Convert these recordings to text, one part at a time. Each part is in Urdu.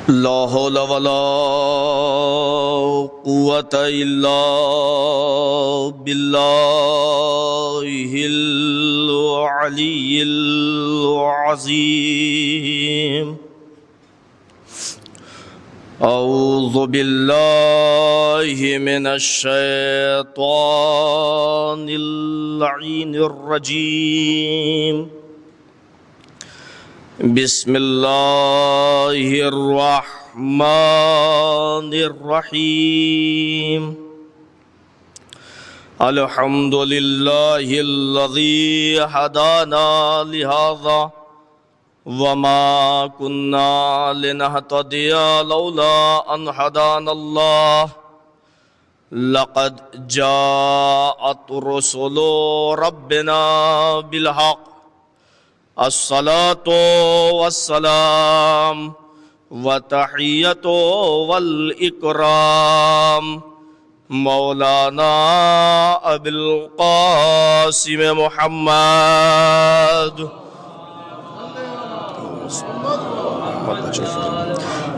لا حول ولا قوة إلا بالله العلي العظيم. أعوذ بالله من الشيطان اللعين الرجيم. بسم الله الرحمن الرحيم. الحمد لله الذي هدانا لهذا وما كنا لنهتدي لولا أن هدانا الله. لقد جاءت رسل ربنا بالحق. الصلاة والسلام وتحية والإكرام مولانا أبي القاسم محمد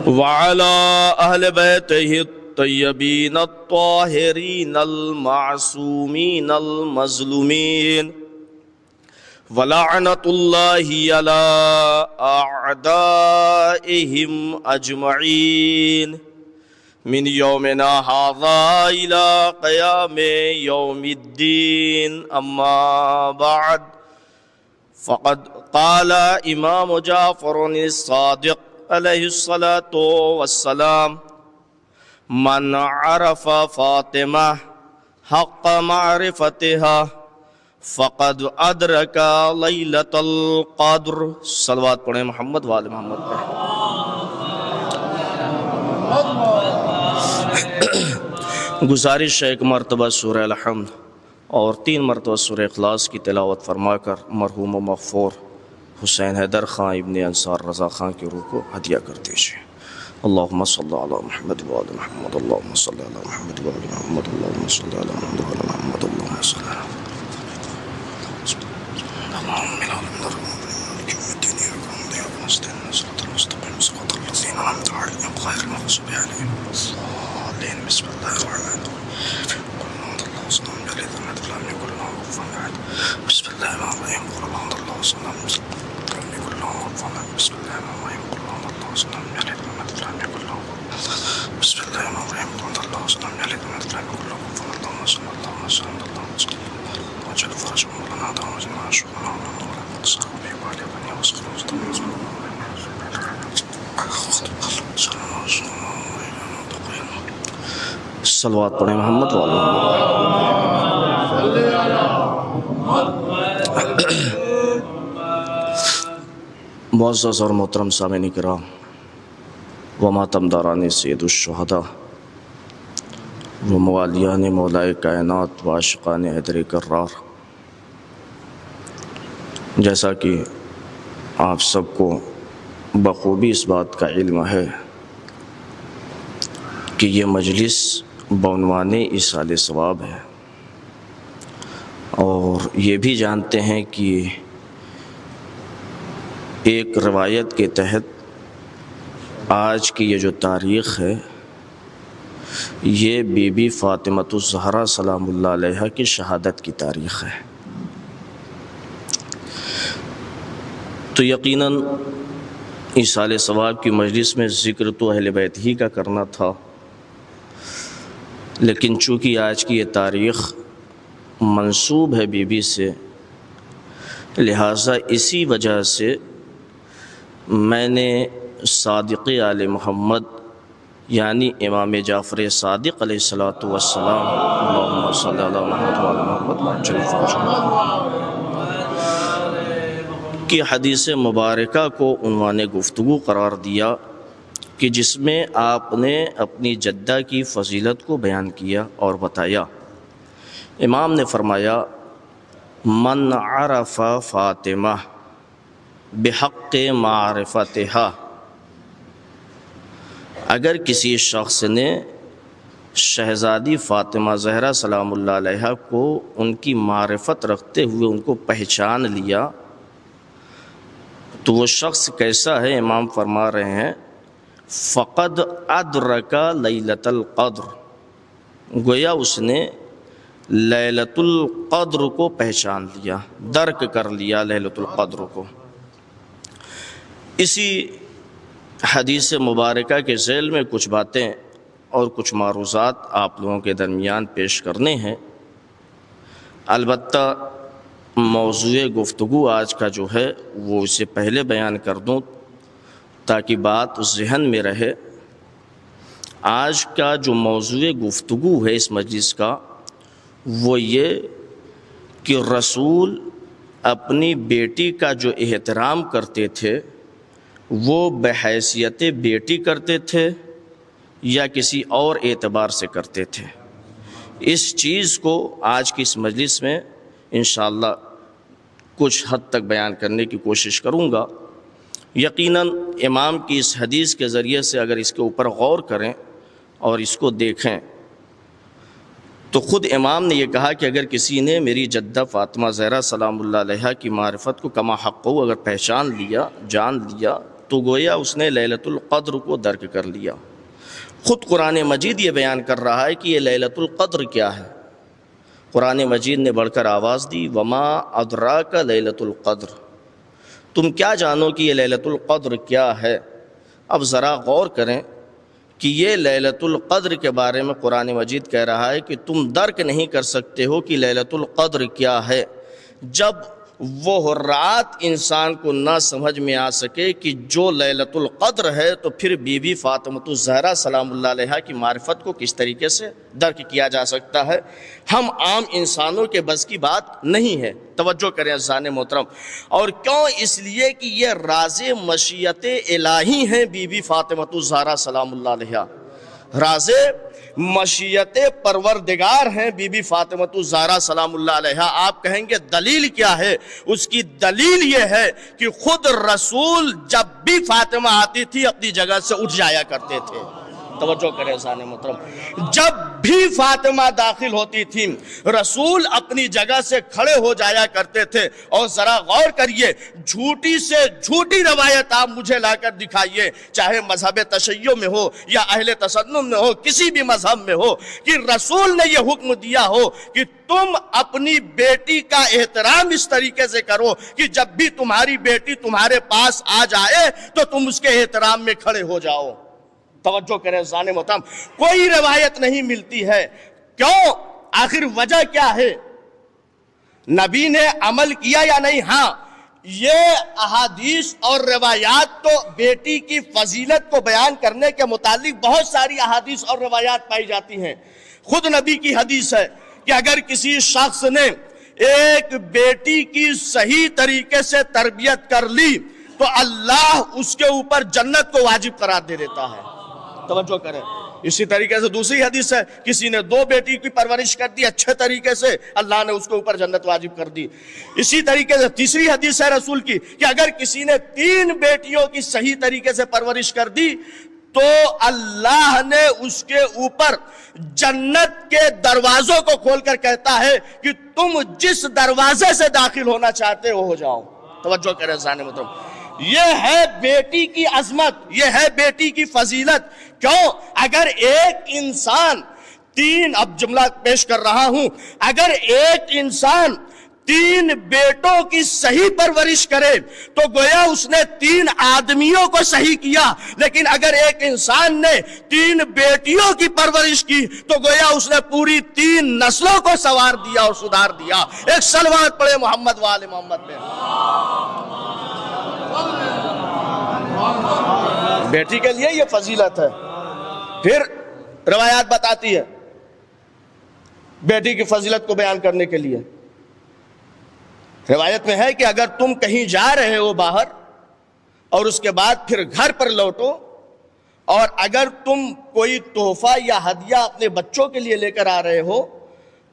وعلى أهل بيته الطيبين الطاهرين المعصومين المظلومين وَلَعْنَةُ اللَّهِ عَلَىٰ أَعْدَائِهِمْ أَجْمَعِينَ مِنْ يَوْمِنَا هَٰذَا إِلَىٰ قِيَامِ يَوْمِ الدِّينِ. أَمَّا بَعْدُ فَقَدْ قَالَ إِمَامُ جعفر الصادق علیہ الصلاة والسلام: مَنْ عَرَفَ فَاطِمَةَ حَقَّ مَعْرِفَتِهَا فقد ادرک لیلۃ القدر. صلوات پڑھیں محمد وآل محمد پہ. گزارش ہے ایک مرتبہ سورہ الحمد اور 3 مرتبہ سورہ اخلاص کی تلاوت فرما کر مرحوم و مغفور حسین حیدر خان ابن انصار رضا خان کی روح کو ہدیہ کر دیجیے. اللہم صلی علی محمد وآل محمد. اللہم صلی علی محمد وآل محمد. اللہم صلی علی محمد وآل محمد. اللہم صلی علی محمد. بسم الله الرحمن الرحيم. بسم الله الرحمن الرحيم. قل الحمد لله والسلام بسم الله الرحمن الرحيم. بسم الله الرحمن الرحيم. بسم الله الرحمن الرحيم. وجل فرج مولانا دام جمع شكرا صحابي وعلي بني وصحبه صلوات پڑھیں محمد وآل محمد. معزز اور محترم سامعین کرام و ماتمداران سید الشہداء و موالیان مولائے کائنات و عاشقان حیدر کرار، جیسا کہ آپ سب کو بخوبی اس بات کا علم ہے کہ یہ مجلس بعنوان ایصال ثواب ہے، اور یہ بھی جانتے ہیں کہ ایک روایت کے تحت آج کی یہ جو تاریخ ہے یہ بی بی فاطمۃ الزہرا سلام اللہ علیہ کی شہادت کی تاریخ ہے. تو یقیناً ایصال ثواب کی مجلس میں ذکر تو اہل بیت ہی کا کرنا تھا، لیکن چونکہ آج کی یہ تاریخ منسوب ہے بی بی سے، لہٰذا اسی وجہ سے میں نے صادق آل محمد یعنی امام جعفر صادق علیہ السلام اللہم صلی علی محمد وعلی محمد کی حدیث مبارکہ کو عنوان گفتگو قرار دیا، کہ جس میں آپ نے اپنی جدہ کی فضیلت کو بیان کیا اور بتایا۔ امام نے فرمایا من عرف فاطمہ بحق معرفتہا، اگر کسی شخص نے شہزادی فاطمہ زہرا سلام اللہ علیہا کو ان کی معرفت رکھتے ہوئے ان کو پہچان لیا تو وہ شخص کیسا ہے؟ امام فرما رہے ہیں فقد ادرک لیلۃ القدر، گویا اس نے لیلۃ القدر کو پہچان لیا، درک کر لیا لیلۃ القدر کو۔ اسی حدیث مبارکہ کے ذیل میں کچھ باتیں اور کچھ معروضات آپ لوگوں کے درمیان پیش کرنے ہیں۔ البتہ موضوع گفتگو آج کا جو ہے وہ اسے پہلے بیان کر دوں تاکہ بات ذہن میں رہے۔ آج کا جو موضوع گفتگو ہے اس مجلس کا وہ یہ کہ رسول اپنی بیٹی کا جو احترام کرتے تھے وہ بحیثیت بیٹی کرتے تھے یا کسی اور اعتبار سے کرتے تھے۔ اس چیز کو آج کی اس مجلس میں انشاءاللہ کچھ حد تک بیان کرنے کی کوشش کروں گا۔ یقیناً امام کی اس حدیث کے ذریعے سے اگر اس کے اوپر غور کریں اور اس کو دیکھیں تو خود امام نے یہ کہا کہ اگر کسی نے میری جدہ فاطمہ زہرا سلام اللہ علیہا کی معرفت کو کما حق ہو اگر پہچان لیا، جان لیا، تو گویا اس نے لیلۃ القدر کو درک کر لیا۔ خود قرآن مجید یہ بیان کر رہا ہے کہ یہ لیلۃ القدر کیا ہے۔ قرآن مجید نے بڑھ کر آواز دی وما ادراک لیلۃ القدر، تم کیا جانو کہ یہ لیلۃ القدر کیا ہے۔ اب ذرا غور کریں کہ یہ لیلۃ القدر کے بارے میں قرآن مجید کہہ رہا ہے کہ تم درک نہیں کر سکتے ہو کہ لیلۃ القدر کیا ہے جب وہ رات انسان کو نہ سمجھ میں آ سکے کہ جو لیلۃ القدر ہے تو پھر بی بی فاطمہ الزہرا سلام اللہ علیہا کی معرفت کو کس طریقے سے درک کیا جا سکتا ہے۔ ہم عام انسانوں کے بس کی بات نہیں ہے، توجہ کریں عزیزان محترم۔ اور کیوں؟ اس لیے کہ یہ راز مشیت الہی ہیں بی بی فاطمہ الزہرا سلام اللہ علیہا، راز مشیت پروردگار ہیں بی بی فاطمہ الزہرا سلام اللہ علیہا۔ آپ کہیں گے دلیل کیا ہے؟ اس کی دلیل یہ ہے کہ خود رسول جب بھی فاطمہ آتی تھی اپنی جگہ سے اٹھ جایا کرتے تھے۔ توجہ کریں عزیزان محترم، جب بھی فاطمہ داخل ہوتی تھی رسول اپنی جگہ سے کھڑے ہو جایا کرتے تھے۔ اور ذرا غور کریے، جھوٹی سے جھوٹی روایت آپ مجھے لا کر دکھائیے، چاہے مذہب تشیع میں ہو یا اہل تسنن میں ہو، کسی بھی مذہب میں ہو، کہ رسول نے یہ حکم دیا ہو کہ تم اپنی بیٹی کا احترام اس طریقے سے کرو کہ جب بھی تمہاری بیٹی تمہارے پاس آ جائے تو تم اس کے احترام میں کھڑے ہو جاؤ۔ توجہ کریں عزیزان محترم، کوئی روایت نہیں ملتی ہے۔ کیوں؟ آخر وجہ کیا ہے؟ نبی نے عمل کیا یا نہیں؟ ہاں، یہ احادیث اور روایات تو بیٹی کی فضیلت کو بیان کرنے کے متعلق بہت ساری احادیث اور روایات پائی جاتی ہیں۔ خود نبی کی حدیث ہے کہ اگر کسی شخص نے ایک بیٹی کی صحیح طریقے سے تربیت کر لی تو اللہ اس کے اوپر جنت کو واجب قرار دے دیتا ہے۔ توجہ کریں۔ اسی طریقے سے دوسری حدیث ہے، کسی نے 2 بیٹی کی پرورش کر دی اچھے طریقے سے، اللہ نے اس کے اوپر جنت واجب کر دی۔ اسی طریقے سے تیسری حدیث ہے رسول کی کہ اگر کسی نے 3 بیٹیوں کی صحیح طریقے سے پرورش کر دی تو اللہ نے اس کے اوپر جنت کے دروازوں کو کھول کر کہتا ہے کہ تم جس دروازے سے داخل ہونا چاہتے ہو جاؤ۔ توجہ کریں عزیزان محترم، یہ ہے بیٹی کی عظمت، یہ ہے بیٹی کی فضیلت۔ کیوں؟ اگر ایک انسان اب جملہ پیش کر رہا ہوں، اگر ایک انسان 3 بیٹوں کی صحیح پرورش کرے تو گویا اس نے 3 آدمیوں کو صحیح کیا، لیکن اگر ایک انسان نے 3 بیٹیوں کی پرورش کی تو گویا اس نے پوری 3 نسلوں کو سنوار دیا اور سدھار دیا۔ ایک صلوات پڑھے محمد وآل محمد میں۔ بیٹی کے لیے یہ فضیلت ہے۔ پھر روایات بتاتی ہے بیٹی کی فضیلت کو بیان کرنے کے لیے، روایت میں ہے کہ اگر تم کہیں جا رہے ہو باہر اور اس کے بعد پھر گھر پر لوٹو اور اگر تم کوئی تحفہ یا ہدیہ اپنے بچوں کے لیے لے کر آ رہے ہو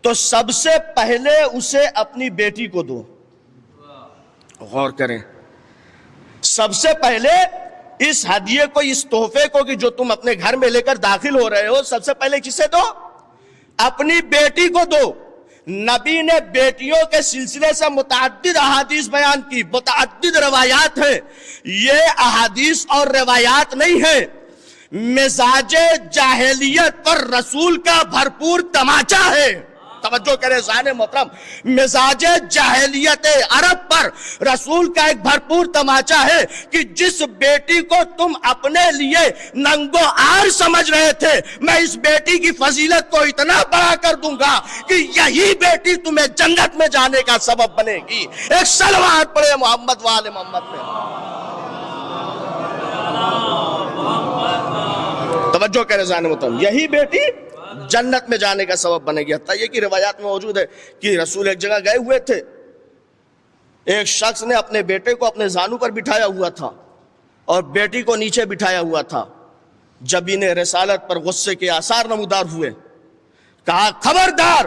تو سب سے پہلے اسے اپنی بیٹی کو دو. غور کریں, سب سے پہلے اس ہدیے کو, اس تحفے کو کہ جو تم اپنے گھر میں لے کر داخل ہو رہے ہو, سب سے پہلے کسے دو؟ اپنی بیٹی کو دو. نبی نے بیٹیوں کے سلسلے سے متعدد احادیث بیان کی, متعدد روایات ہیں. یہ احادیث اور روایات نہیں ہیں, مزاج جاہلیت پر رسول کا بھرپور تماچا ہے. توجہ کرے ذہن محترم, مزاج جاہلیت عرب پر رسول کا ایک بھرپور تماچا ہے کہ جس بیٹی کو تم اپنے لیے ننگو آر سمجھ رہے تھے, میں اس بیٹی کی فضیلت کو اتنا بڑا کر دوں گا کہ یہی بیٹی تمہیں جنت میں جانے کا سبب بنے گی. ایک صلوات پڑھے محمد وآل محمد میں. توجہ کرے ذہن محترم, یہی بیٹی جنت میں جانے کا سبب بنے گی. حتیٰ یہ کہ روایات میں موجود ہے کہ رسول ایک جگہ گئے ہوئے تھے, ایک شخص نے اپنے بیٹے کو اپنے زانو پر بٹھایا ہوا تھا اور بیٹی کو نیچے بٹھایا ہوا تھا. جب انہیں رسالت پر غصے کے آثار نمودار ہوئے, کہا خبردار,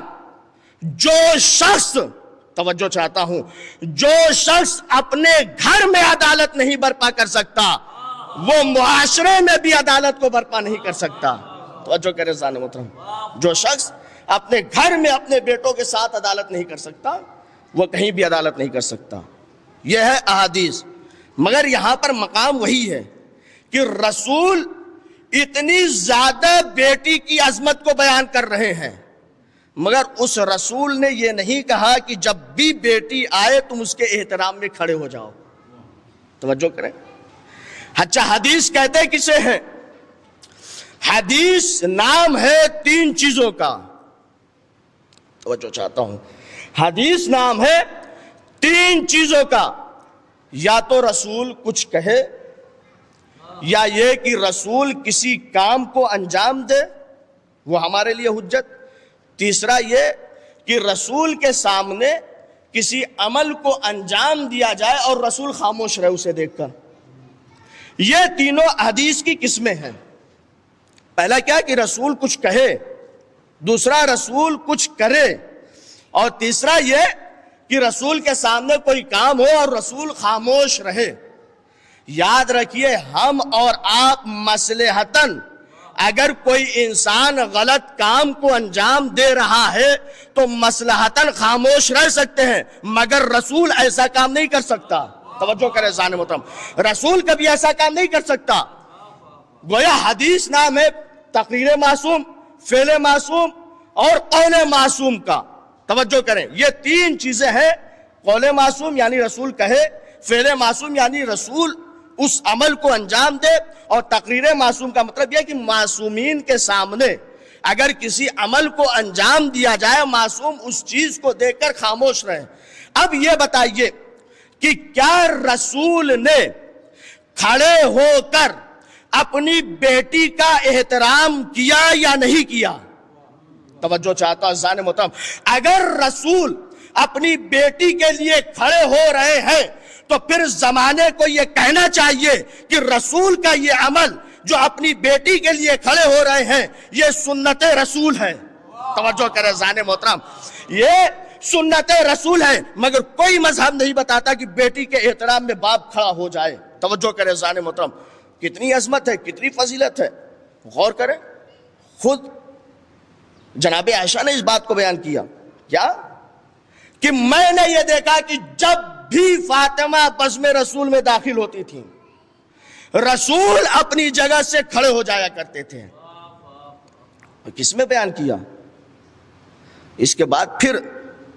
جو شخص, توجہ چاہتا ہوں, جو شخص اپنے گھر میں عدالت نہیں برپا کر سکتا وہ معاشرے میں بھی عدالت کو برپا نہیں کر سکتا. توجہ کرے ذہن محترم, جو شخص اپنے گھر میں اپنے بیٹوں کے ساتھ عدالت نہیں کر سکتا وہ کہیں بھی عدالت نہیں کر سکتا. یہ ہے احادیث. مگر یہاں پر مقام وہی ہے کہ رسول اتنی زیادہ بیٹی کی عظمت کو بیان کر رہے ہیں, مگر اس رسول نے یہ نہیں کہا کہ جب بھی بیٹی آئے تم اس کے احترام میں کھڑے ہو جاؤ. توجہ کریں. اچھا, حدیث کہتے کسے ہیں؟ حدیث نام ہے 3 چیزوں کا. توجہ چاہتا ہوں, حدیث نام ہے 3 چیزوں کا. یا تو رسول کچھ کہے, یا یہ کہ رسول کسی کام کو انجام دے, وہ ہمارے لیے حجت. تیسرا یہ کہ رسول کے سامنے کسی عمل کو انجام دیا جائے اور رسول خاموش رہے اسے دیکھ کر. یہ تینوں حدیث کی قسمیں ہیں. پہلا کیا کہ رسول کچھ کہے, دوسرا رسول کچھ کرے, اور تیسرا یہ کہ رسول کے سامنے کوئی کام ہو اور رسول خاموش رہے. یاد رکھیے, ہم اور آپ مصلحتاً اگر کوئی انسان غلط کام کو انجام دے رہا ہے تو مصلحتاً خاموش رہ سکتے ہیں, مگر رسول ایسا کام نہیں کر سکتا. توجہ کرے ذہن محترم, رسول کبھی ایسا کام نہیں کر سکتا. گویا حدیث نام ہے تقریر معصوم, فعل معصوم اور قول معصوم کا. توجہ کریں, یہ 3 چیزیں ہیں. قول معصوم یعنی رسول کہے, فعل معصوم یعنی رسول اس عمل کو انجام دے, اور تقریر معصوم کا مطلب یہ کہ معصومین کے سامنے اگر کسی عمل کو انجام دیا جائے معصوم اس چیز کو دیکھ کر خاموش رہے. اب یہ بتائیے کہ کیا رسول نے کھڑے ہو کر اپنی بیٹی کا احترام کیا یا نہیں کیا؟ توجہ چاہتا ہوں ذہن محترم, اگر رسول اپنی بیٹی کے لیے کھڑے ہو رہے ہیں تو پھر زمانے کو یہ کہنا چاہیے کہ رسول کا یہ عمل جو اپنی بیٹی کے لیے کھڑے ہو رہے ہیں یہ سنت رسول ہے. توجہ کرے ذہن محترم, یہ سنت رسول ہے, مگر کوئی مذہب نہیں بتاتا کہ بیٹی کے احترام میں باپ کھڑا ہو جائے. توجہ کرے ذہن محترم, کتنی عظمت ہے, کتنی فضیلت ہے. غور کریں, خود جناب عائشہ نے اس بات کو بیان کیا کیا کہ میں نے یہ دیکھا کہ جب بھی فاطمہ بزم رسول میں داخل ہوتی تھی رسول اپنی جگہ سے کھڑے ہو جایا کرتے تھے. کس میں بیان کیا؟ اس کے بعد پھر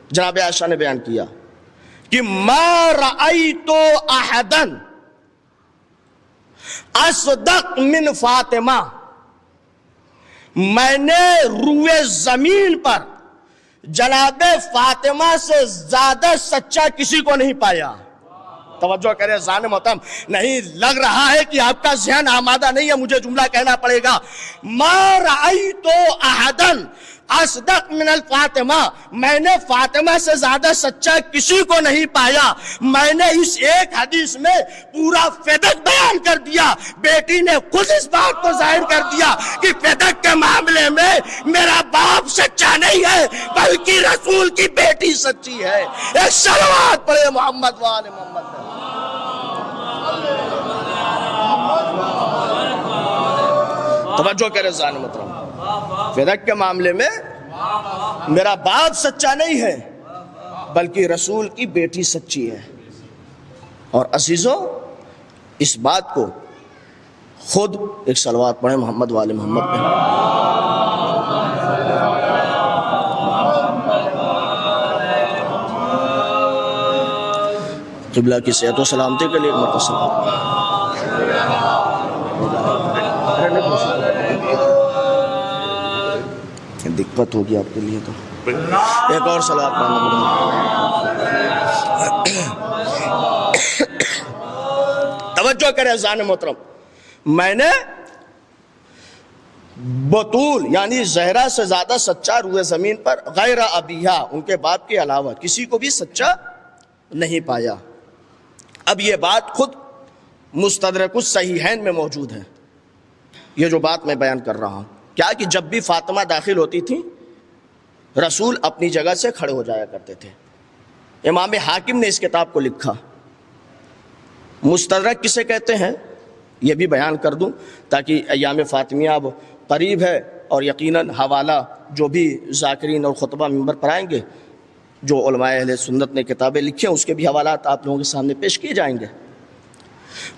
جناب عائشہ نے بیان کیا کہ ما رأیت احدا اصدق من فاطمہ, میں نے روئے زمین پر جناب فاطمہ سے زیادہ سچا کسی کو نہیں پایا. توجہ کرے ذہن محترم, نہیں لگ رہا ہے کہ آپ کا ذہن آمادہ نہیں ہے, مجھے جملہ کہنا پڑے گا. ما رأیت احدا اصدق من الفاطمہ، میں نے فاطمہ سے زیادہ سچا کسی کو نہیں پایا۔ میں نے اس ایک حدیث میں پورا فدق بیان کر دیا۔ بیٹی نے خود اس بات کو ظاہر کر دیا کہ فدق کے معاملے میں میرا باپ سچا نہیں ہے بلکہ رسول کی بیٹی سچی ہے۔ ایک صلوات پڑھے محمد وآل محمد۔ توجہ کرے زان محترم، فدق کے معاملے میں میرا باپ سچا نہیں ہے بلکہ رسول کی بیٹی سچی ہے۔ اور عزیزوں، اس بات کو خود ایک صلوات پڑھیں محمد والے محمد پہ۔ قبلہ کی صحت و سلامتی کے لیے ایک مرتبہ صلوات دقت ہوگی آپ کے لیے، تو ایک اور صلوات توجہ کرے اذان محترم۔ میں نے بطول یعنی زہرا سے زیادہ سچا روئے زمین پر غیر ابیہا، ان کے باپ کے علاوہ کسی کو بھی سچا نہیں پایا۔ اب یہ بات خود مستدرک الصحیحین میں موجود ہے، یہ جو بات میں بیان کر رہا ہوں۔ کیا کہ جب بھی فاطمہ داخل ہوتی تھی رسول اپنی جگہ سے کھڑے ہو جایا کرتے تھے۔ امام حاکم نے اس کتاب کو لکھا۔ مستدرک کسے کہتے ہیں یہ بھی بیان کر دوں تاکہ ایام فاطمیہ اب قریب ہے، اور یقیناً حوالہ جو بھی ذاکرین اور خطبہ ممبر پر آئیں گے، جو علماء اہل سنت نے کتابیں لکھی ہیں اس کے بھی حوالات آپ لوگوں کے سامنے پیش کیے جائیں گے۔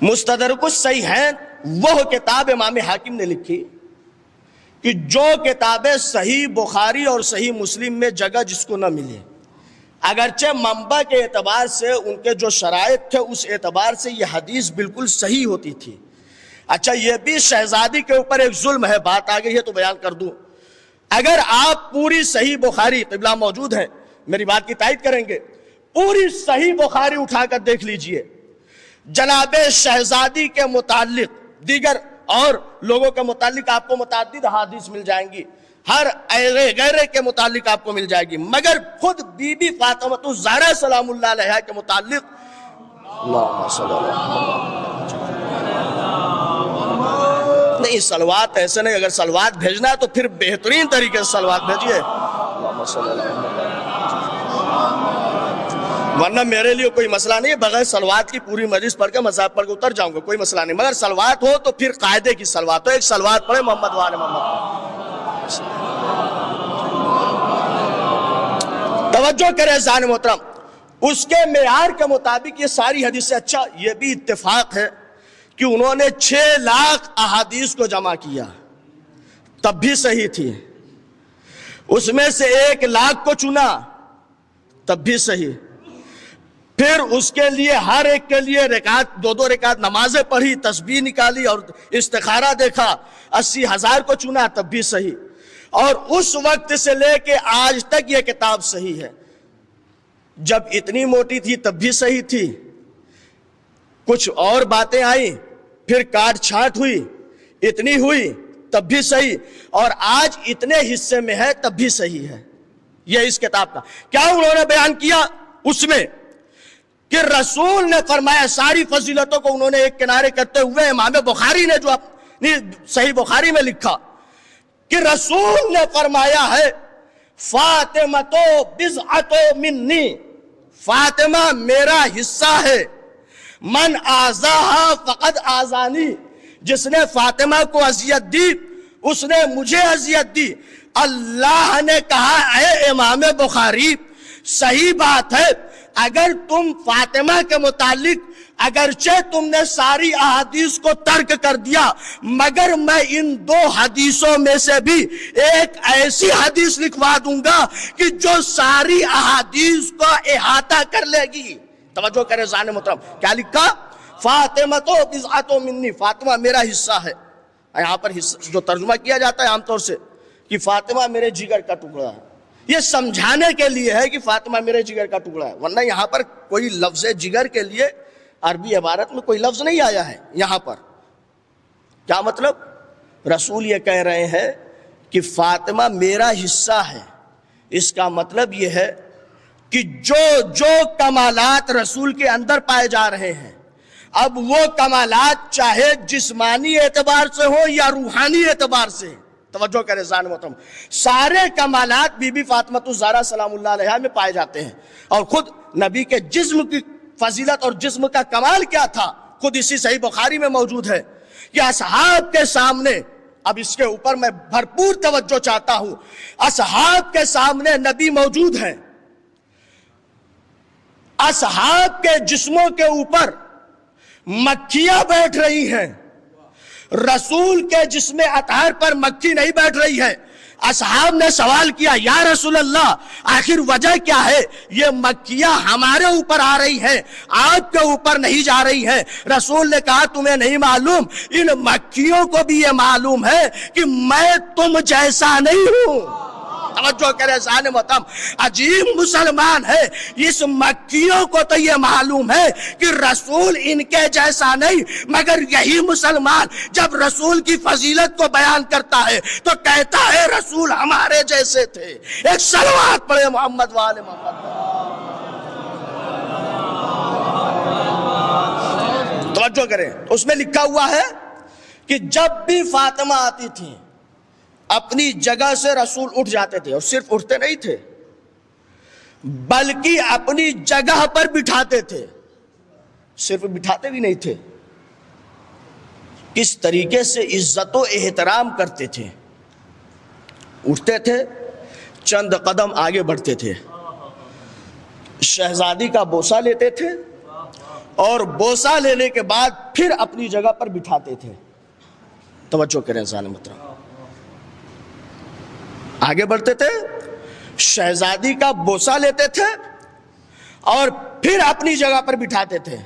مستدرک الصحیحین وہ کتاب امام حاکم نے لکھی کہ جو کتابیں صحیح بخاری اور صحیح مسلم میں جگہ جس کو نہ ملے، اگرچہ منبع کے اعتبار سے ان کے جو شرائط تھے اس اعتبار سے یہ حدیث بالکل صحیح ہوتی تھی۔ اچھا، یہ بھی شہزادی کے اوپر ایک ظلم ہے، بات آ گئی ہے تو بیان کر دوں۔ اگر آپ پوری صحیح بخاری، قبلہ موجود ہیں میری بات کی تائید کریں گے، پوری صحیح بخاری اٹھا کر دیکھ لیجئے، جناب شہزادی کے متعلق دیگر اور لوگوں کے متعلق آپ کو متعدد حدیث مل جائیں گی، ہر غیرے کے متعلق آپ کو مل جائے گی، مگر خود بی بی فاطمہ الزہرا سلام اللہ علیہا کے متعلق اللہم صلی اللہ علیہ وسلم نہیں، صلوات ایسے نہیں، اگر صلوات بھیجنا ہے تو پھر بہترین طریقے سے صلوات بھیجئے، اللہم صلی اللہ علیہ وسلم، ورنہ میرے لیے کوئی مسئلہ نہیں ہے، بغیر صلوات کی پوری مجلس پڑھ کے مذہب پڑھ کے اتر جاؤں گا، کوئی مسئلہ نہیں، مگر صلوات ہو تو پھر قاعدے کی صلوات ہو۔ ایک صلوات پڑھے محمد وآل محمد۔ توجہ کرے اذان محترم، اس کے معیار کے مطابق یہ ساری حدیثیں، اچھا یہ بھی اتفاق ہے کہ انہوں نے 6 لاکھ احادیث کو جمع کیا، تب بھی صحیح تھی، اس میں سے 1 لاکھ کو چنا تب بھی صحیح، پھر اس کے لیے ہر ایک کے لیے رکعت 2 رکعت نمازیں پڑھی، تسبیح نکالی اور استخارہ دیکھا، 80,000 کو چنا تب بھی صحیح، اور اس وقت سے لے کے آج تک یہ کتاب صحیح ہے۔ جب اتنی موٹی تھی تب بھی صحیح تھی، کچھ اور باتیں آئیں، پھر کاٹ چھانٹ ہوئی، اتنی ہوئی تب بھی صحیح، اور آج اتنے حصے میں ہے تب بھی صحیح ہے۔ یہ اس کتاب کا کیا انہوں نے بیان کیا اس میں کہ رسول نے فرمایا، ساری فضیلتوں کو انہوں نے ایک کنارے کرتے ہوئے امام بخاری نے جو اپنی صحیح بخاری میں لکھا کہ رسول نے فرمایا ہے فاطمہ تو بضعۃ منی، فاطمہ میرا حصہ ہے، من آذاہا فقد آذانی، جس نے فاطمہ کو اذیت دی اس نے مجھے اذیت دی۔ اللہ نے کہا اے امام بخاری صحیح بات ہے، اگر تم فاطمہ کے متعلق اگرچہ تم نے ساری احادیث کو ترک کر دیا، مگر میں ان 2 حدیثوں میں سے بھی ایک ایسی حدیث لکھوا دوں گا کہ جو ساری احادیث کو احاطہ کر لے گی۔ توجہ کرے ذہن محترم، کیا لکھا؟ فاطمہ تو بضعۃ منی، فاطمہ میرا حصہ ہے۔ یہاں پر جو ترجمہ کیا جاتا ہے عام طور سے کہ فاطمہ میرے جگر کا ٹکڑا ہے، یہ سمجھانے کے لیے ہے کہ فاطمہ میرے جگر کا ٹکڑا ہے، ورنہ یہاں پر کوئی لفظ جگر کے لیے عربی عبارت میں کوئی لفظ نہیں آیا ہے۔ یہاں پر کیا مطلب؟ رسول یہ کہہ رہے ہیں کہ فاطمہ میرا حصہ ہے، اس کا مطلب یہ ہے کہ جو کمالات رسول کے اندر پائے جا رہے ہیں، اب وہ کمالات چاہے جسمانی اعتبار سے ہو یا روحانی اعتبار سے، توجہ کریں ذہن محترم، سارے کمالات بی بی فاطمہ الزہرا سلام اللہ علیہا میں پائے جاتے ہیں۔ اور خود نبی کے جسم کی فضیلت اور جسم کا کمال کیا تھا خود اسی صحیح بخاری میں موجود ہے کہ اصحاب کے سامنے، اب اس کے اوپر میں بھرپور توجہ چاہتا ہوں، اصحاب کے سامنے نبی موجود ہیں، اصحاب کے جسموں کے اوپر مکھیاں بیٹھ رہی ہیں، رسول کے جسم اطہر پر مکھی نہیں بیٹھ رہی ہے۔ اصحاب نے سوال کیا، یا رسول اللہ آخر وجہ کیا ہے؟ یہ مکھیاں ہمارے اوپر آ رہی ہیں، آپ کے اوپر نہیں جا رہی ہیں۔ رسول نے کہا تمہیں نہیں معلوم، ان مکھیوں کو بھی یہ معلوم ہے کہ میں تم جیسا نہیں ہوں۔ توجہ کرے ذہن محترم، عجیب مسلمان ہے، اس مکیوں کو تو یہ معلوم ہے کہ رسول ان کے جیسا نہیں، مگر یہی مسلمان جب رسول کی فضیلت کو بیان کرتا ہے تو کہتا ہے رسول ہمارے جیسے تھے۔ ایک صلوات پڑھے محمد والے محمد۔ توجہ کریں، اس میں لکھا ہوا ہے کہ جب بھی فاطمہ آتی تھی اپنی جگہ سے رسول اٹھ جاتے تھے، اور صرف اٹھتے نہیں تھے بلکہ اپنی جگہ پر بٹھاتے تھے، صرف بٹھاتے بھی نہیں تھے، کس طریقے سے عزت و احترام کرتے تھے۔ اٹھتے تھے، چند قدم آگے بڑھتے تھے، شہزادی کا بوسہ لیتے تھے، اور بوسہ لینے کے بعد پھر اپنی جگہ پر بٹھاتے تھے۔ توجہ کریں ذہن محترم، آگے بڑھتے تھے، شہزادی کا بوسہ لیتے تھے اور پھر اپنی جگہ پر بٹھاتے تھے۔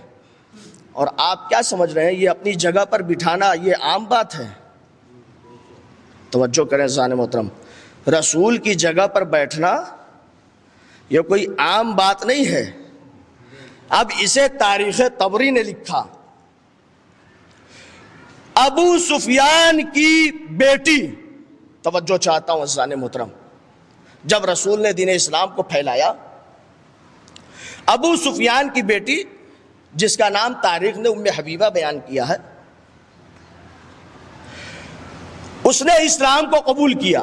اور آپ کیا سمجھ رہے ہیں یہ اپنی جگہ پر بٹھانا یہ عام بات ہے؟ توجہ کریں ذہن محترم، رسول کی جگہ پر بیٹھنا یہ کوئی عام بات نہیں ہے۔ اب اسے تاریخ طبری نے لکھا، ابو سفیان کی بیٹی، توجہ چاہتا ہوں عزیزان محترم، جب رسول نے دین اسلام کو پھیلایا، ابو سفیان کی بیٹی جس کا نام تاریخ نے ام حبیبہ بیان کیا ہے، اس نے اسلام کو قبول کیا،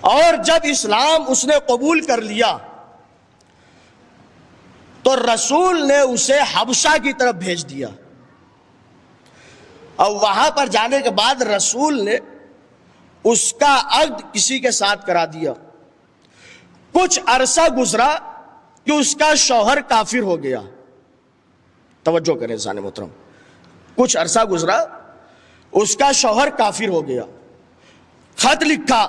اور جب اسلام اس نے قبول کر لیا تو رسول نے اسے حبشہ کی طرف بھیج دیا، اور وہاں پر جانے کے بعد رسول نے اس کا عقد کسی کے ساتھ کرا دیا۔ کچھ عرصہ گزرا کہ اس کا شوہر کافر ہو گیا۔ توجہ کریں ذہن محترم، کچھ عرصہ گزرا، اس کا شوہر کافر ہو گیا۔ خط لکھا،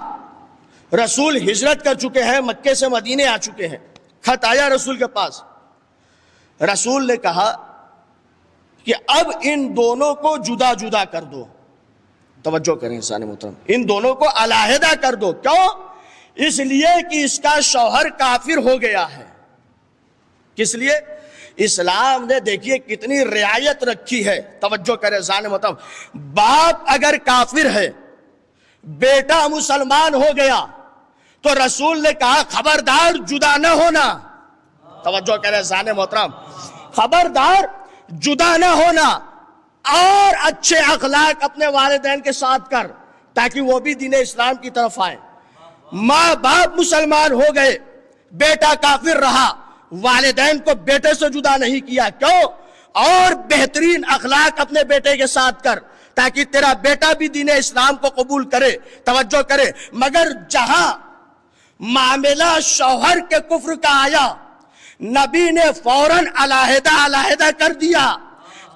رسول ہجرت کر چکے ہیں، مکے سے مدینے آ چکے ہیں، خط آیا رسول کے پاس۔ رسول نے کہا کہ اب ان دونوں کو جدا جدا کر دو۔ توجہ کریں انسان محترم، ان دونوں کو علیحدہ کر دو۔ کیوں؟ اس لیے کہ اس کا شوہر کافر ہو گیا ہے۔ کس لیے؟ اسلام نے دیکھیے کتنی رعایت رکھی ہے۔ توجہ کریں ذہن محترم، باپ اگر کافر ہے، بیٹا مسلمان ہو گیا تو رسول نے کہا خبردار جدا نہ ہونا۔ توجہ کریں ذہن محترم، خبردار جدا نہ ہونا، اور اچھے اخلاق اپنے والدین کے ساتھ کر تاکہ وہ بھی دین اسلام کی طرف آئیں۔ ماں باپ مسلمان ہو گئے، بیٹا کافر رہا، والدین کو بیٹے سے جدا نہیں کیا۔ کیوں؟ اور بہترین اخلاق اپنے بیٹے کے ساتھ کر تاکہ تیرا بیٹا بھی دین اسلام کو قبول کرے۔ توجہ کرے، مگر جہاں معاملہ شوہر کے کفر کا آیا، نبی نے فوراً علیحدہ کر دیا۔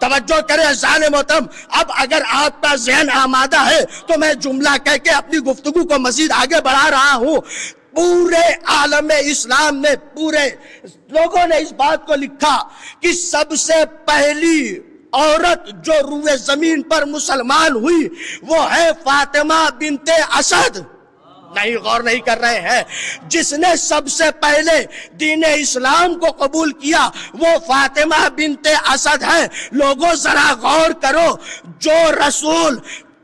توجہ کرے ذہن محترم، اب اگر آپ کا ذہن آمادہ ہے تو میں جملہ کہہ کے اپنی گفتگو کو مزید آگے بڑھا رہا ہوں۔ پورے عالم اسلام میں پورے لوگوں نے اس بات کو لکھا کہ سب سے پہلی عورت جو روئے زمین پر مسلمان ہوئی وہ ہے فاطمہ بنت اسد۔ نہیں، غور نہیں کر رہے ہیں، جس نے سب سے پہلے دین اسلام کو قبول کیا وہ فاطمہ بنت اسد ہے۔ لوگوں ذرا غور کرو، جو رسول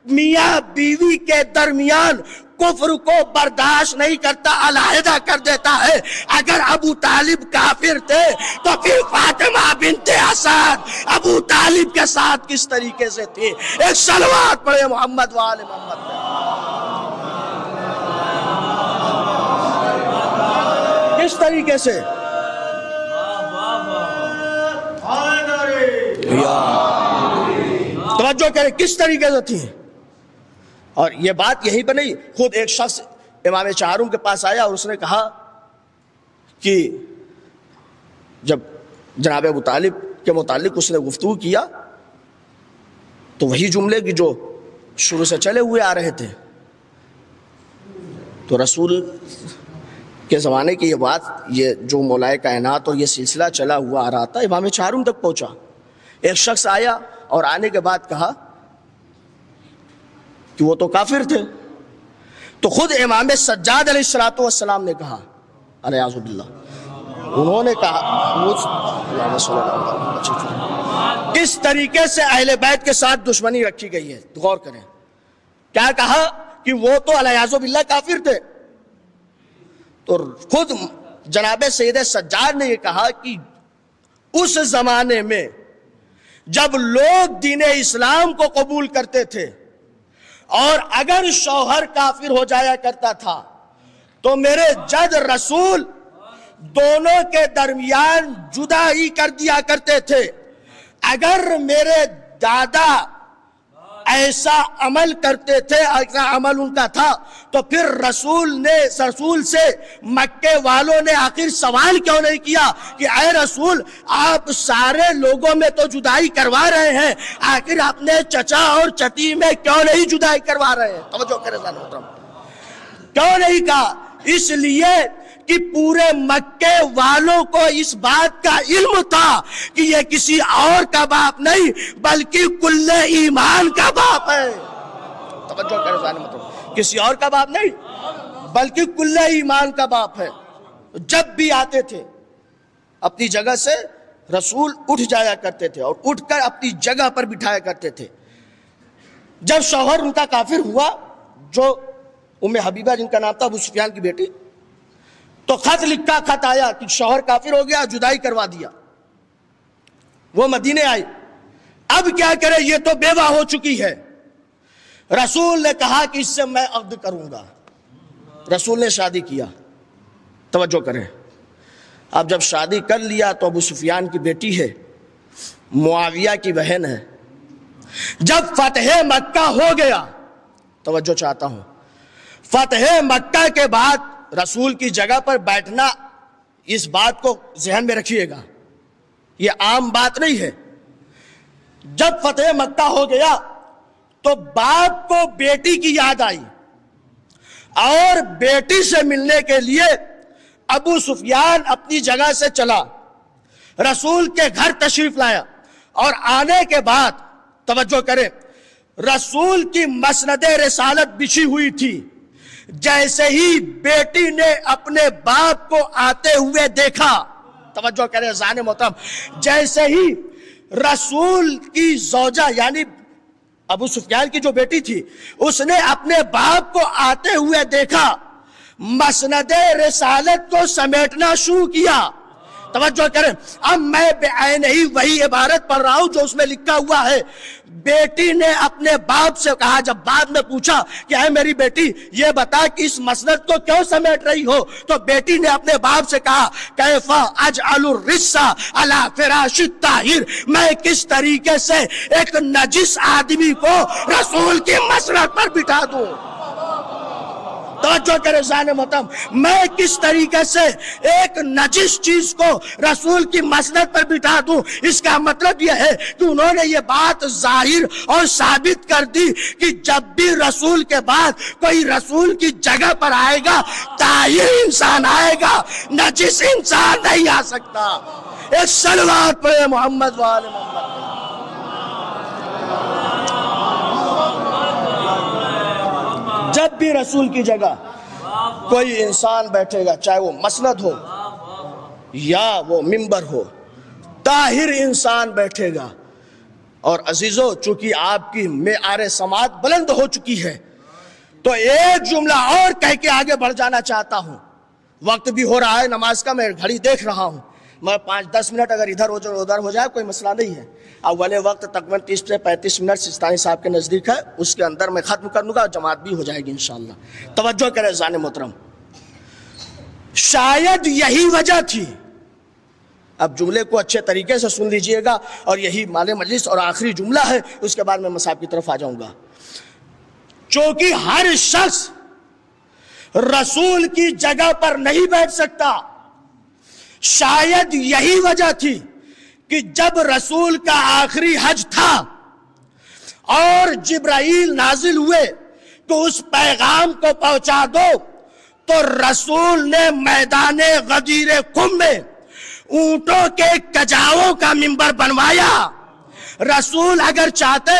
میاں بیوی کے درمیان کفر کو برداشت نہیں کرتا، علیحدہ کر دیتا ہے۔ اگر ابو طالب کافر تھے تو پھر فاطمہ بنت اسد ابو طالب کے ساتھ کس طریقے سے تھی؟ ایک صلوات پڑھے محمد وآل محمد پہ۔ کس طریقے سے؟ توجہ کریں، کس طریقے سے تھی؟ اور یہ بات یہیں پہ نہیں، خود ایک شخص امام چہارم کے پاس آیا اور اس نے کہا کہ جب جناب ابو طالب کے متعلق اس نے گفتگو کیا تو وہی جملے کی جو شروع سے چلے ہوئے آ رہے تھے، تو رسول کے زمانے کی یہ بات، یہ جو مولائے کائنات اور یہ سلسلہ چلا ہوا آ رہا تھا، امام چہارم تک پہنچا۔ ایک شخص آیا اور آنے کے بعد کہا کہ وہ تو کافر تھے، تو خود امام سجاد علیہ السلام نے کہا، الیاذ باللہ، انہوں نے کہا کس طریقے سے اہل بیت کے ساتھ دشمنی رکھی گئی ہے، غور کریں۔ کیا کہا کہ وہ تو الیاذ باللہ کافر تھے، تو خود جناب سید سجاد نے یہ کہا کہ اس زمانے میں جب لوگ دین اسلام کو قبول کرتے تھے اور اگر شوہر کافر ہو جایا کرتا تھا تو میرے جد رسول دونوں کے درمیان جدائی کر دیا کرتے تھے۔ اگر میرے دادا ایسا عمل کرتے تھے، ایسا عمل ان کا تھا، تو پھر رسول سے مکے والوں نے آخر سوال کیوں نہیں کیا کہ اے رسول آپ سارے لوگوں میں تو جدائی کروا رہے ہیں، آخر اپنے چچا اور چتی میں کیوں نہیں جدائی کروا رہے ہیں؟ توجہ کریں ذرا محترم، کیوں نہیں کہا؟ اس لیے کہ پورے مکے والوں کو اس بات کا علم تھا کہ یہ کسی اور کا باپ نہیں بلکہ کل ایمان کا باپ ہے۔ توجہ کریں ذرا محترم، کسی اور کا باپ نہیں بلکہ کل ایمان کا باپ ہے۔ جب بھی آتے تھے اپنی جگہ سے رسول اٹھ جایا کرتے تھے اور اٹھ کر اپنی جگہ پر بٹھایا کرتے تھے۔ جب شوہر ان کا کافر ہوا، جو ام حبیبہ جن کا نام تھا ابو سفیان کی بیٹی، تو خط لکھا، خط آیا کہ شوہر کافر ہو گیا، جدائی کروا دیا۔ وہ مدینے آئی، اب کیا کرے، یہ تو بیوہ ہو چکی ہے۔ رسول نے کہا کہ اس سے میں عقد کروں گا۔ رسول نے شادی کیا۔ توجہ کریں، اب جب شادی کر لیا تو ابو سفیان کی بیٹی ہے، معاویہ کی بہن ہے۔ جب فتح مکہ ہو گیا، توجہ چاہتا ہوں، فتح مکہ کے بعد رسول کی جگہ پر بیٹھنا، اس بات کو ذہن میں رکھیے گا، یہ عام بات نہیں ہے۔ جب فتح مکہ ہو گیا تو باپ کو بیٹی کی یاد آئی اور بیٹی سے ملنے کے لیے ابو سفیان اپنی جگہ سے چلا، رسول کے گھر تشریف لایا، اور آنے کے بعد توجہ کریں، رسول کی مسند رسالت بچھی ہوئی تھی۔ جیسے ہی بیٹی نے اپنے باپ کو آتے ہوئے دیکھا، توجہ کریں ذہن محترم، جیسے ہی رسول کی زوجہ یعنی ابو سفیان کی جو بیٹی تھی، اس نے اپنے باپ کو آتے ہوئے دیکھا، مسند رسالت کو سمیٹنا شروع کیا۔ توجہ کریں، اب میں بعین ہی وہی عبارت پڑھ رہا ہوں جو اس میں لکھا ہوا ہے۔ بیٹی نے اپنے باپ سے کہا، جب باپ نے پوچھا کہ اے میری بیٹی یہ بتا کہ اس مسند کو کیوں سمیٹ رہی ہو، تو بیٹی نے اپنے باپ سے کہا کیفا اجعل الرجس علی فراش الطاہر، میں کس طریقے سے ایک نجس آدمی کو رسول کی مسند پر بٹھا دوں۔ توجہ کرے ذہن محترم، میں کس طریقے سے ایک نجس چیز کو رسول کی مسند پر بٹھا دوں۔ اس کا مطلب یہ ہے کہ انہوں نے یہ بات ظاہر اور ثابت کر دی کہ جب بھی رسول کے بعد کوئی رسول کی جگہ پر آئے گا، طاہر انسان آئے گا، نجس انسان نہیں آ سکتا۔ ایک صلوات پڑھے محمد وآل محمد۔ جب بھی رسول کی جگہ کوئی انسان بیٹھے گا، چاہے وہ مسند ہو یا وہ منبر ہو، طاہر انسان بیٹھے گا۔ اور عزیزو، چونکہ آپ کی معیار سماعت بلند ہو چکی ہے تو ایک جملہ اور کہہ کے آگے بڑھ جانا چاہتا ہوں. وقت بھی ہو رہا ہے نماز کا, میں گھڑی دیکھ رہا ہوں, میں 5-10 منٹ اگر ادھر ہو جائے کوئی مسئلہ نہیں ہے. اول وقت تقریباً 30 سے 35 منٹ سستانی صاحب کے نزدیک ہے, اس کے اندر میں ختم کر لوں گا, جماعت بھی ہو جائے گی انشاءاللہ. توجہ کریں عزیزان محترم, شاید یہی وجہ تھی. اب جملے کو اچھے طریقے سے سن لیجئے گا, اور یہی مال مجلس اور آخری جملہ ہے, اس کے بعد میں مصاحب کی طرف آ جاؤں گا. چونکہ ہر شخص رسول کی جگہ پر نہیں بیٹھ سکتا, شاید یہی وجہ تھی کہ جب رسول کا آخری حج تھا اور جبرائیل نازل ہوئے تو اس پیغام کو پہنچا دو, تو رسول نے میدان غدیر قم میں اونٹوں کے کجاؤں کا منبر بنوایا. رسول اگر چاہتے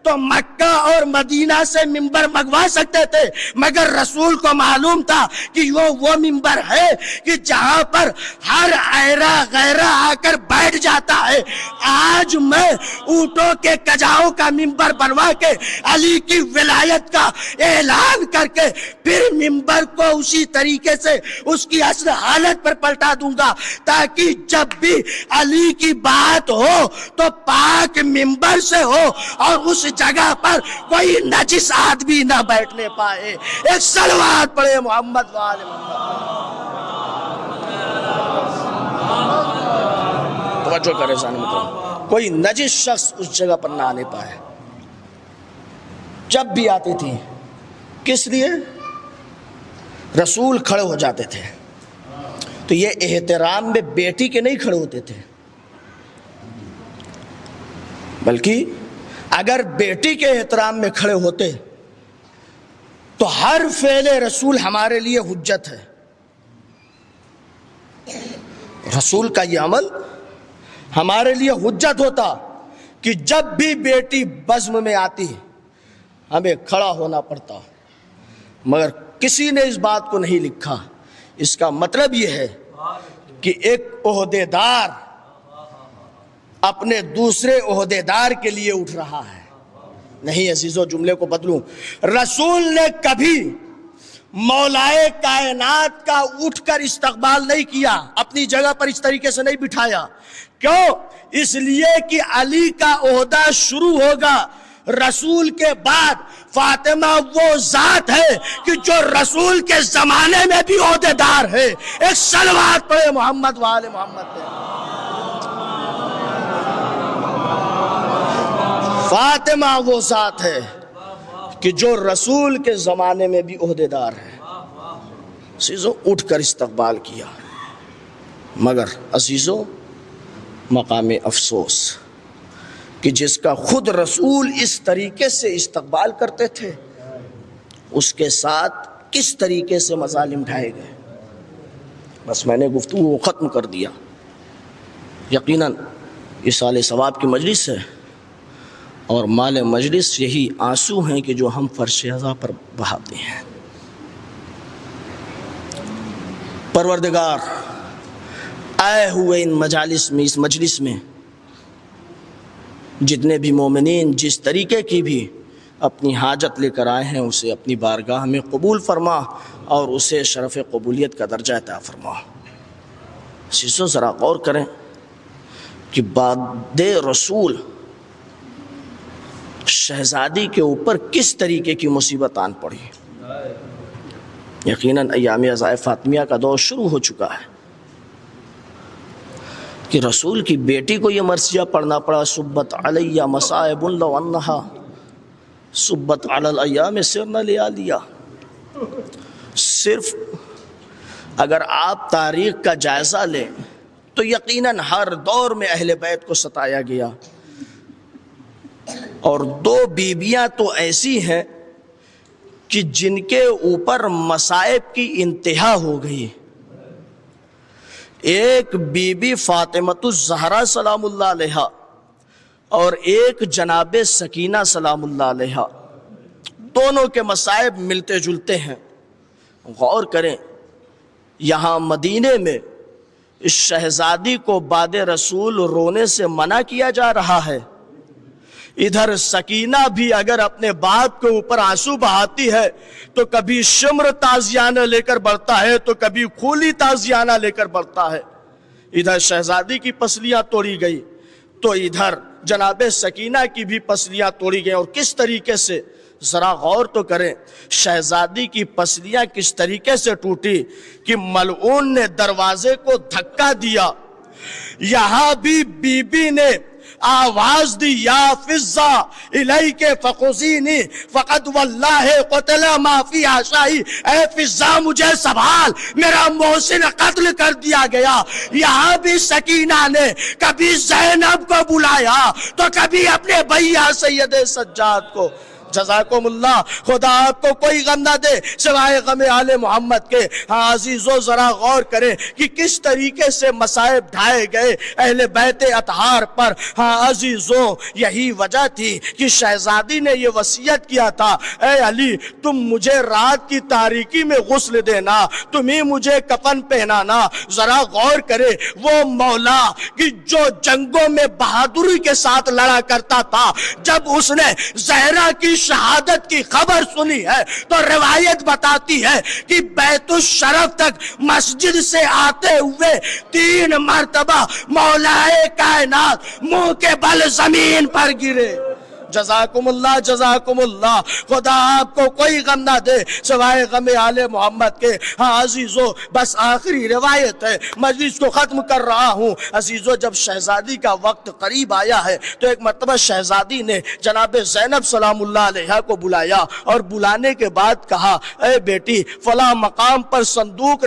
تو مکہ اور مدینہ سے منبر منگوا سکتے تھے, مگر رسول کو معلوم تھا کہ وہ منبر ہے کہ جہاں پر ہر ایرا غیرہ آ کر بیٹھ جاتا ہے. آج میں اونٹوں کے کجاؤں کا منبر بنوا کے علی کی ولایت کا اعلان کر کے پھر منبر کو اسی طریقے سے اس کی اصل حالت پر پلٹا دوں گا, تاکہ جب بھی علی کی بات ہو تو پاک منبر سے ہو اور اس جگہ پر کوئی نجس آدمی نہ بیٹھنے پائے. ایک صلوات پڑھے محمد وآل محمد. توجہ کرے سامنے مطلب کوئی نجس شخص اس جگہ پر نہ آنے پائے. جب بھی آتی تھی, کس لیے؟ رسول کھڑے ہو جاتے تھے تو یہ احترام میں بیٹی کے نہیں کھڑے ہوتے تھے, بلکہ اگر بیٹی کے احترام میں کھڑے ہوتے تو ہر فعل رسول ہمارے لیے حجت ہے. رسول کا یہ عمل ہمارے لیے حجت ہوتا کہ جب بھی بیٹی بزم میں آتی ہمیں کھڑا ہونا پڑتا, مگر کسی نے اس بات کو نہیں لکھا. اس کا مطلب یہ ہے کہ ایک عہدیدار اپنے دوسرے عہدیدار کے لیے اٹھ رہا ہے. نہیں عزیزو, جملے کو بدلوں, رسول نے کبھی مولائے کائنات کا اٹھ کر استقبال نہیں کیا, اپنی جگہ پر اس طریقے سے نہیں بٹھایا. کیوں؟ اس لیے کہ علی کا عہدہ شروع ہوگا رسول کے بعد. فاطمہ وہ ذات ہے کہ جو رسول کے زمانے میں بھی عہدیدار ہے. ایک صلوات پڑھے محمد وآل محمد پہ. فاطمہ وہ ذات ہے کہ جو رسول کے زمانے میں بھی عہدیدار ہے. عزیزو, اٹھ کر استقبال کیا. مگر عزیزو, مقام افسوس کہ جس کا خود رسول اس طریقے سے استقبال کرتے تھے, اس کے ساتھ کس طریقے سے مظالم ڈھائے گئے. بس میں نے گفتگو ختم کر دیا. یقیناً یہ سال ثواب کی مجلس ہے, اور مال مجلس یہی آنسو ہیں کہ جو ہم فرش ازا پر بہاتے ہیں. پروردگار, آئے ہوئے ان مجالس میں, اس مجلس میں جتنے بھی مومنین جس طریقے کی بھی اپنی حاجت لے کر آئے ہیں, اسے اپنی بارگاہ میں قبول فرما اور اسے شرف قبولیت کا درجہ عطا فرما. سیسو ذرا غور کریں کہ بعد رسول شہزادی کے اوپر کس طریقے کی مصیبت آن پڑی. یقیناً ایام عزائے فاطمیہ کا دور شروع ہو چکا ہے کہ رسول کی بیٹی کو یہ مرثیہ پڑھنا پڑا, صبت علیہ مصائب لو انہا صبت علی الایام سرنا لیالیا. صرف اگر آپ تاریخ کا جائزہ لیں تو یقیناً ہر دور میں اہل بیت کو ستایا گیا, اور دو بیویاں تو ایسی ہیں کہ جن کے اوپر مصائب کی انتہا ہو گئی. ایک بی بی فاطمۃ الزہرا سلام اللہ علیہا اور ایک جناب سکینہ سلام اللہ علیہا, دونوں کے مصائب ملتے جلتے ہیں. غور کریں, یہاں مدینے میں اس شہزادی کو بعد رسول رونے سے منع کیا جا رہا ہے, ادھر سکینہ بھی اگر اپنے باپ کے اوپر آنسو بہاتی ہے تو کبھی شمر تازیانہ لے کر بڑھتا ہے تو کبھی کھولی تازیانہ لے کر بڑھتا ہے۔ ادھر شہزادی کی پسلیاں توڑی گئی تو ادھر جناب سکینہ کی بھی پسلیاں توڑی گئیں، اور کس طریقے سے، ذرا غور تو کریں، شہزادی کی پسلیاں کس طریقے سے ٹوٹی کہ ملعون نے دروازے کو دھکا دیا، یہاں بھی بی بی نے آواز دی، یا فضہ الیک فخذینی فقد واللہ قتل ما فی عشائی، اے فضہ مجھے سنبھال، میرا محسن قتل کر دیا گیا۔ یہاں بھی سکینہ نے کبھی زینب کو بلایا تو کبھی اپنے بھیا سید سجاد کو۔ جزاکم اللہ، خدا آپ کو کوئی غم نہ دے سوائے غم آل محمد کے۔ ہاں عزیزو ذرا غور کریں کہ کس طریقے سے مصائب ڈھائے گئے اہل بیت اطہار پر۔ ہاں عزیزو یہی وجہ تھی کہ شہزادی نے یہ وصیت کیا تھا، اے علی تم مجھے رات کی تاریکی میں غسل دینا، تم ہی مجھے کفن پہنانا۔ ذرا غور کرے وہ مولا کہ جو جنگوں میں بہادری کے ساتھ لڑا کرتا تھا، جب اس نے زہرا کی شہادت کی خبر سنی ہے تو روایت بتاتی ہے کہ بیت الشرف تک مسجد سے آتے ہوئے 3 مرتبہ مولا کائنات منہ کے بل زمین پر گرے۔ جزاکم اللہ، جزاکم اللہ، خدا آپ کو کوئی غم نہ دے سوائے غم آل محمد کے۔ ہاں عزیزو بس آخری روایت ہے، مجلس کو ختم کر رہا ہوں۔ عزیزو جب شہزادی کا وقت قریب آیا ہے تو ایک مرتبہ شہزادی نے جناب زینب سلام اللہ علیہا کو بلایا، اور بلانے کے بعد کہا، اے بیٹی فلاں مقام پر صندوق